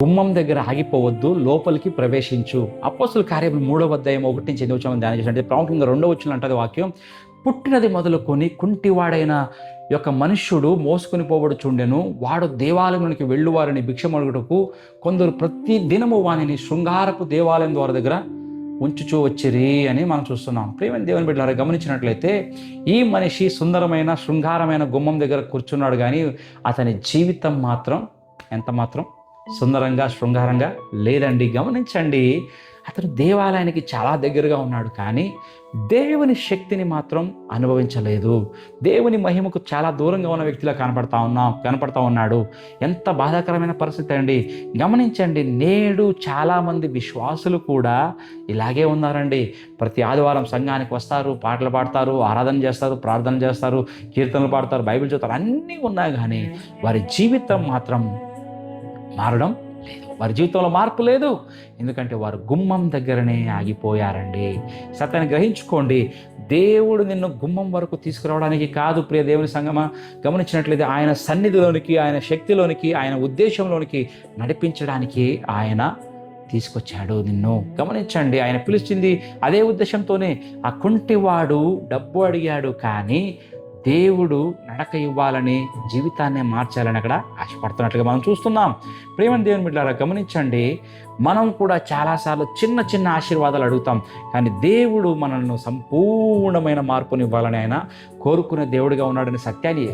గుమ్మం దగ్గర ఆగిపోవద్దు, లోపలికి ప్రవేశించు. అపోస్తుల కార్యములు 3వ అధ్యాయం 1-8 వచనం ధ్యానం చేసినట్టు ప్రాముఖ్యంగా 2వ వచనం అంటది వాక్యం. పుట్టినది మొదలుకొని కుంటివాడైన యొక్క మనుష్యుడు మోసుకొని పోబడుచుండెను. వాడు దేవాలయంలోనికి వెళ్ళువారిని భిక్షమడుగుటకు కొందరు ప్రతి దినము వానిని శృంగారపు దేవాలయం ద్వారా దగ్గర ఉంచుచూ వచ్చిరి అని మనం చూస్తున్నాం. ప్రియమైన దేవుని బిడ్డలారా, గమనించినట్లయితే ఈ మనిషి సుందరమైన శృంగారమైన గుమ్మం దగ్గర కూర్చున్నాడు, కానీ అతని జీవితం మాత్రం ఎంత మాత్రం సుందరంగా శృంగారంగా లేదండి. గమనించండి, అతను దేవాలయానికి చాలా దగ్గరగా ఉన్నాడు, కానీ దేవుని శక్తిని మాత్రం అనుభవించలేదు. దేవుని మహిమకు చాలా దూరంగా ఉన్న వ్యక్తిలా కనపడతా ఉన్నాడు. ఎంత బాధాకరమైన పరిస్థితి అండి. గమనించండి, నేడు చాలామంది విశ్వాసులు కూడా ఇలాగే ఉన్నారండి. ప్రతి ఆదివారం సంఘానికి వస్తారు, పాటలు పాడతారు, ఆరాధన చేస్తారు, ప్రార్థన చేస్తారు, కీర్తనలు పాడతారు, బైబిల్ చదువుతారు, అన్నీ ఉన్నాయి, కానీ వారి జీవితం మాత్రం మారడం లేదు. వారి జీవితంలో మార్పు లేదు. ఎందుకంటే వారు గుమ్మం దగ్గరనే ఆగిపోయారండి. సత్యాన్ని గ్రహించుకోండి. దేవుడు నిన్ను గుమ్మం వరకు తీసుకురావడానికి కాదు ప్రియ దేవుని సంగమా, గమనించినట్లయితే ఆయన సన్నిధిలోనికి, ఆయన శక్తిలోనికి, ఆయన ఉద్దేశంలోనికి నడిపించడానికి ఆయన తీసుకొచ్చాడు నిన్ను. గమనించండి, ఆయన పిలిచింది అదే ఉద్దేశంతోనే. ఆ కుంటివాడు డబ్బు అడిగాడు, కానీ దేవుడు నడక ఇవ్వాలని, జీవితాన్ని మార్చాలని అక్కడ ఆశపడుతున్నట్లుగా మనం చూస్తున్నాం. ప్రేమ దేవుని బిడ్డలారా, గమనించండి, మనం కూడా చాలాసార్లు చిన్న చిన్న ఆశీర్వాదాలు అడుగుతాం, కానీ దేవుడు మనల్ని సంపూర్ణమైన మార్పుని ఇవ్వాలని ఆయన కోరుకునే దేవుడిగా ఉన్నాడనే సత్యాన్ని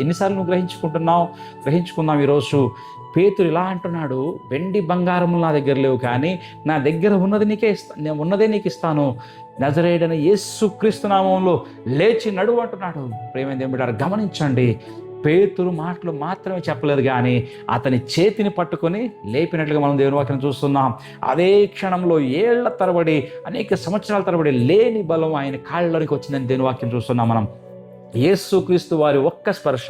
ఎన్నిసార్లు నువ్వు గ్రహించుకుందాం. ఈరోజు పేతురు ఇలా అంటున్నాడు, వెండి బంగారములు నా దగ్గర లేవు, కానీ నా దగ్గర ఉన్నదే నీకు ఇస్తాను. నజరేయుడైన యేసుక్రీస్తు నామములో లేచి నడువు అంటున్నాడు. ప్రేమ దేవుని బిడ్డలారా, గమనించండి, పేతురు మాటలు మాత్రమే చెప్పలేదు, కానీ అతని చేతిని పట్టుకొని లేపినట్లుగా మనం దేవుని వాక్యం చూస్తున్నాం. అదే క్షణంలో ఏళ్ల తరబడి, అనేక సంవత్సరాల తరబడి లేని బలం ఆయన కాళ్ళలోనికి వచ్చిందని దేవుని వాక్యం చూస్తున్నాం మనం. యేసుక్రీస్తు వారి ఒక్క స్పర్శ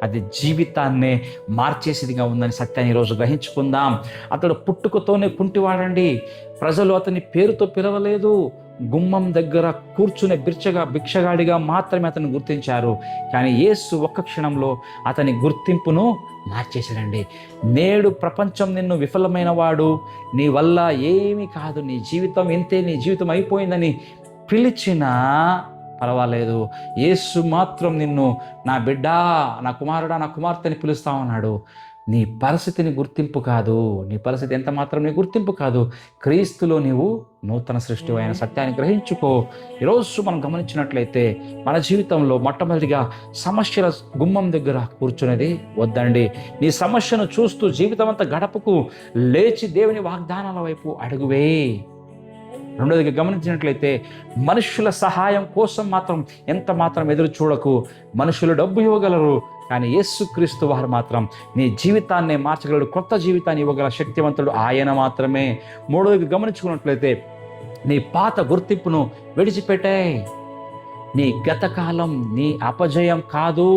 అది జీవితాన్నే మార్చేసిదిగా ఉందని సత్యాన్ని ఈరోజు గ్రహించుకుందాం. అతడు పుట్టుకతోనే కుంటివాడండి. ప్రజలు అతని పేరుతో పిలవలేదు. గుమ్మం దగ్గర కూర్చునే భిక్షగాడిగా మాత్రమే అతన్ని గుర్తించారు. కానీ యేసు ఒక్క క్షణంలో అతని గుర్తింపును మార్చేశాడండి. నేడు ప్రపంచం నిన్ను విఫలమైన వాడు, నీ వల్ల ఏమీ కాదు, నీ జీవితం ఇంతే, నీ జీవితం అయిపోయిందని పిలిచినా పర్వాలేదు. యేసు మాత్రం నిన్ను నా బిడ్డ, నా కుమారుడా, నా కుమార్తెని పిలుస్తా ఉన్నాడు. నీ పరిస్థితిని గుర్తింపు కాదు, నీ పరిస్థితి ఎంత మాత్రం నీ గుర్తింపు కాదు. క్రీస్తులో నీవు నూతన సృష్టి అయిన సత్యాన్ని గ్రహించుకో. ఈరోజు మనం గమనించినట్లయితే మన జీవితంలో మొట్టమొదటిగా సమస్యల గుమ్మం దగ్గర కూర్చునేది వద్దండి. నీ సమస్యను చూస్తూ జీవితం అంతా గడపకు, లేచి దేవుని వాగ్దానాల వైపు అడుగువే. రెండోదిగా గమనించినట్లయితే మనుషుల సహాయం కోసం మాత్రం ఎంత మాత్రం ఎదురు చూడకు. మనుషులు డబ్బు ఇవ్వగలరు, కానీ యేసుక్రీస్తు వారు మాత్రం నీ జీవితాన్ని మార్చగలడు. కొత్త జీవితాన్ని ఇవ్వగల శక్తివంతుడు ఆయన మాత్రమే. మూడోదిగా గమనించుకున్నట్లయితే నీ పాత గుర్తింపును విడిచిపెట్టాయి. నీ గతకాలం నీ అపజయం కాదు,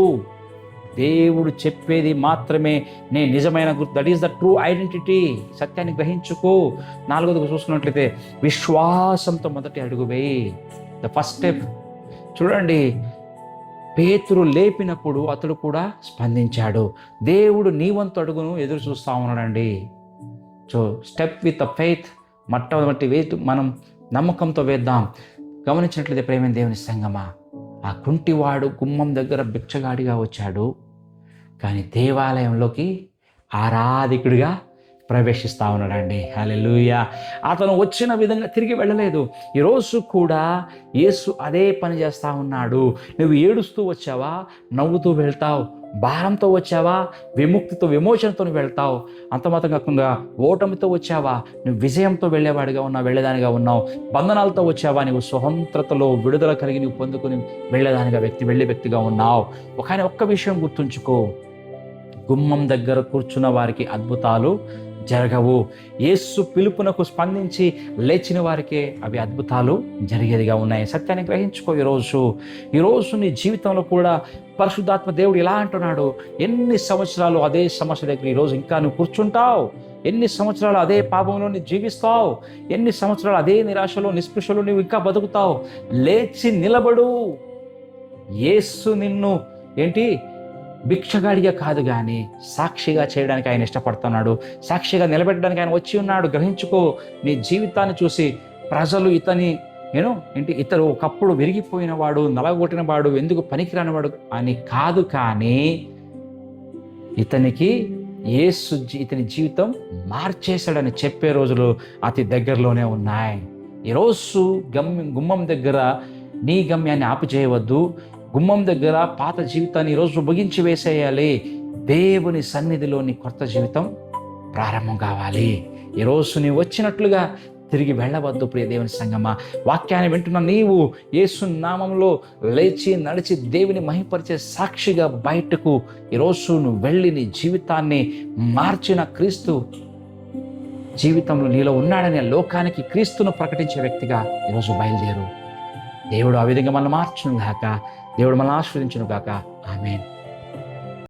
దేవుడు చెప్పేది మాత్రమే నీ నిజమైన గుర్తు. That is the true identity. సత్యాన్ని గ్రహించుకో. నాలుగోదిగా చూసుకున్నట్లయితే విశ్వాసంతో మొదటి అడుగు వేయి. The first step. చూడండి, పేతురు లేపినప్పుడు అతడు కూడా స్పందించాడు. దేవుడు నీ వంతు అడుగును ఎదురు చూస్తూ ఉన్నాడండి. So step with faith. మొట్టమొదటి వేటు మనం నమ్మకంతో వేద్దాం. గమనించినట్లయితే ప్రేమ దేవుని సంగమా, ఆ కుంటివాడు గుమ్మం దగ్గర భిక్షగాడిగా వచ్చాడు, కానీ దేవాలయంలోకి ఆరాధికుడిగా ప్రవేశిస్తూ ఉన్నాడండి. హల్లెలూయా. అతను వచ్చిన విధంగా తిరిగి వెళ్ళలేదు. ఈరోజు కూడా యేసు అదే పని చేస్తూ ఉన్నాడు. నువ్వు ఏడుస్తూ వచ్చావా, నవ్వుతూ వెళ్తావు. భారంతో వచ్చావా, విముక్తితో విమోచనతో వెళ్తావు. అంత మాత్రం కాకుండా ఓటమితో వచ్చావా, నువ్వు విజయంతో వెళ్ళేదానిగా ఉన్నావు. బంధనాలతో వచ్చావా, నువ్వు స్వతంత్రతలో విడుదల కలిగి నువ్వు పొందుకుని వెళ్ళే వ్యక్తిగా ఉన్నావు. కానీ ఒక్క విషయం గుర్తుంచుకో, గుమ్మం దగ్గర కూర్చున్న వారికి అద్భుతాలు జరగవు. యేసు పిలుపునకు స్పందించి లేచిన వారికే అవి అద్భుతాలు జరిగేదిగా ఉన్నాయి. సత్యాన్ని గ్రహించుకో. ఈరోజు నీ జీవితంలో కూడా పరిశుద్ధాత్మ దేవుడు ఇలా అంటున్నాడు, ఎన్ని సంవత్సరాలు అదే సమస్య దగ్గర ఈరోజు ఇంకా నువ్వు కూర్చుంటావు? ఎన్ని సంవత్సరాలు అదే పాపంలో నువ్వు జీవిస్తావు? ఎన్ని సంవత్సరాలు అదే నిరాశలో, నిస్పృశలో నువ్వు ఇంకా బతుకుతావు? లేచి నిలబడు. యేసు నిన్ను భిక్షగాడిగా కాదు కానీ సాక్షిగా చేయడానికి ఆయన ఇష్టపడుతున్నాడు. సాక్షిగా నిలబెట్టడానికి ఆయన వచ్చి ఉన్నాడు. గ్రహించుకో, నీ జీవితాన్ని చూసి ప్రజలు ఇతరు ఒకప్పుడు విరిగిపోయిన వాడు, నలగొట్టిన వాడు, ఎందుకు పనికిరానివాడు అని కాదు, కానీ ఇతని జీవితం మార్చేశాడని చెప్పే రోజులు అతి దగ్గరలోనే ఉన్నాయి. ఈరోజు గుమ్మం దగ్గర నీ గమ్యాన్ని ఆపిచేయవద్దు. గుమ్మం దగ్గర పాత జీవితాన్ని ఈరోజు ముగించి వేసేయాలి. దేవుని సన్నిధిలోని కొత్త జీవితం ప్రారంభం కావాలి. ఈరోజు నీవు వచ్చినట్లుగా తిరిగి వెళ్ళవద్దు. ప్రియ దేవుని సంగమా, వాక్యాన్ని వింటున్న నీవు యేసు నామంలో లేచి నడిచి దేవుని మహిమపరిచే సాక్షిగా బయటకు ఈరోజు నువ్వు వెళ్ళి నీ జీవితాన్ని మార్చిన క్రీస్తు జీవితంలో నీలో ఉన్నాడనే లోకానికి క్రీస్తును ప్రకటించే వ్యక్తిగా ఈరోజు బయలుదేరు. దేవుడు ఆ విధంగా మనల్ని మార్చును గాక, దేవుడు మనల్ని ఆశీర్వదించును గాక. ఆమేన్.